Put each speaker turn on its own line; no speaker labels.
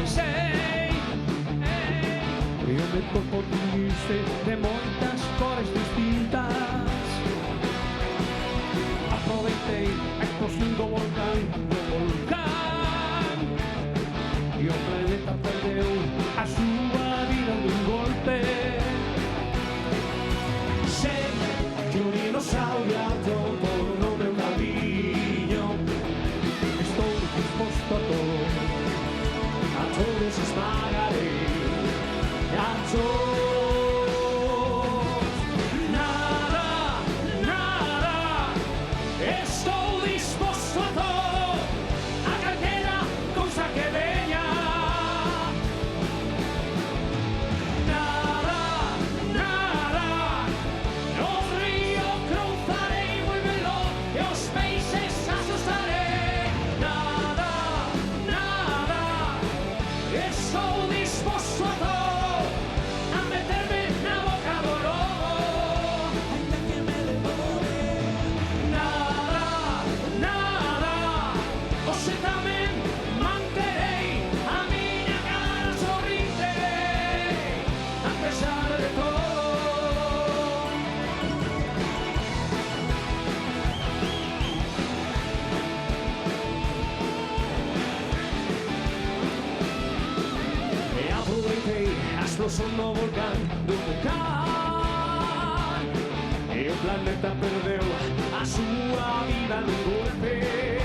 sei,
Eu me comportiste de moitas cores distintas. Aproveitei a explosión do volcán, e o planeta perdeu a súa vida dun golpe.
sei que un dinosaurio atopou no meu camiño.
Estou disposto
A todos esmagarei, a todos. Nada, nada, estou disposto a todo, a calquera cousa que veña. Nada, nada, no río cruzarei moi veloz e os peixes asustarei. Nada, nada, estou disposto a todo, a meterme na boca do lobo. Ainda que me devore. Nada, nada, hoxe tamén manterei a miña cara sorrinte, a pesar de todo. E aproveitei a explosión do volcán, e o planeta perdeu a súa vida nun golpe.